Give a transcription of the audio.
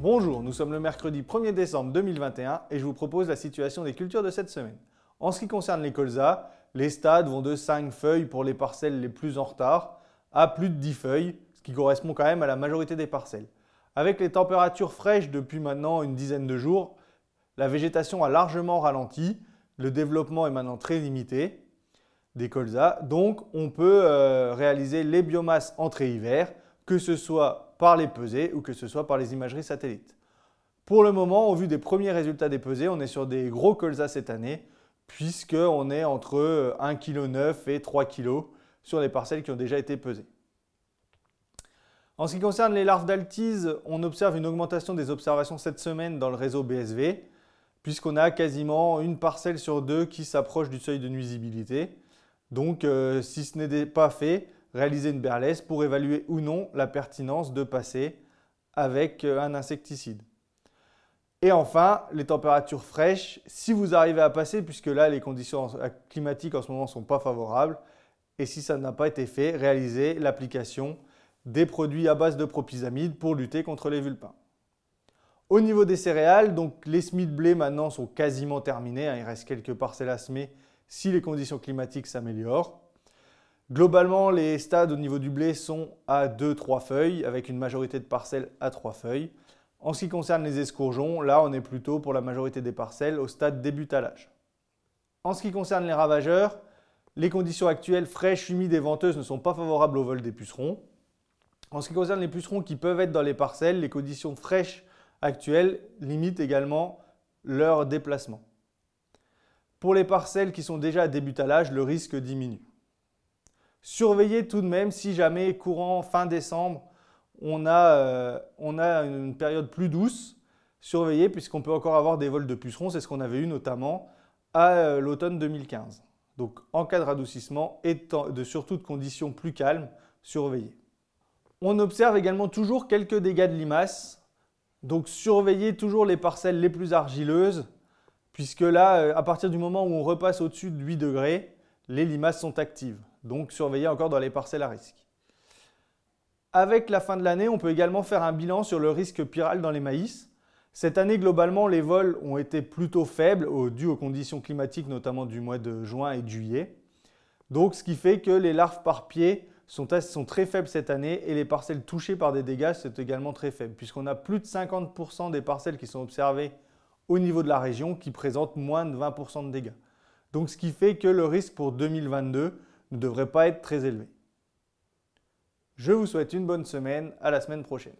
Bonjour, nous sommes le mercredi 1er décembre 2021 et je vous propose la situation des cultures de cette semaine. En ce qui concerne les colzas, les stades vont de 5 feuilles pour les parcelles les plus en retard à plus de 10 feuilles, ce qui correspond quand même à la majorité des parcelles. Avec les températures fraîches depuis maintenant une dizaine de jours, la végétation a largement ralenti, le développement est maintenant très limité des colzas, donc on peut réaliser les biomasses entrée-hiver, que ce soit par les pesées ou que ce soit par les imageries satellites. Pour le moment, au vu des premiers résultats des pesées, on est sur des gros colzas cette année, puisqu'on est entre 1,9 kg et 3 kg sur les parcelles qui ont déjà été pesées. En ce qui concerne les larves d'altise, on observe une augmentation des observations cette semaine dans le réseau BSV, puisqu'on a quasiment une parcelle sur deux qui s'approche du seuil de nuisibilité. Donc, si ce n'est pas fait, réaliser une berlesse pour évaluer ou non la pertinence de passer avec un insecticide. Et enfin, les températures fraîches, si vous arrivez à passer, puisque là les conditions climatiques en ce moment ne sont pas favorables, et si ça n'a pas été fait, réaliser l'application des produits à base de propyzamide pour lutter contre les vulpins. Au niveau des céréales, donc les semis de blé maintenant sont quasiment terminés, il reste quelques parcelles à semer si les conditions climatiques s'améliorent. Globalement, les stades au niveau du blé sont à 2-3 feuilles, avec une majorité de parcelles à 3 feuilles. En ce qui concerne les escourgeons, là on est plutôt pour la majorité des parcelles au stade débutalage. En ce qui concerne les ravageurs, les conditions actuelles fraîches, humides et venteuses ne sont pas favorables au vol des pucerons. En ce qui concerne les pucerons qui peuvent être dans les parcelles, les conditions fraîches actuelles limitent également leur déplacement. Pour les parcelles qui sont déjà à débutalage, le risque diminue. Surveillez tout de même si jamais courant fin décembre, on a une période plus douce. Surveillez puisqu'on peut encore avoir des vols de pucerons, c'est ce qu'on avait eu notamment à l'automne 2015. Donc en cas de radoucissement et surtout de conditions plus calmes, surveillez. On observe également toujours quelques dégâts de limaces. Donc surveillez toujours les parcelles les plus argileuses, puisque là, à partir du moment où on repasse au-dessus de 8 degrés, les limaces sont actives. Donc surveillez encore dans les parcelles à risque. Avec la fin de l'année, on peut également faire un bilan sur le risque piral dans les maïs. Cette année, globalement, les vols ont été plutôt faibles, dû aux conditions climatiques, notamment du mois de juin et de juillet. Donc, ce qui fait que les larves par pied sont très faibles cette année et les parcelles touchées par des dégâts sont également très faibles, puisqu'on a plus de 50% des parcelles qui sont observées au niveau de la région qui présentent moins de 20% de dégâts. Donc, ce qui fait que le risque pour 2022 ne devrait pas être très élevé. Je vous souhaite une bonne semaine, à la semaine prochaine.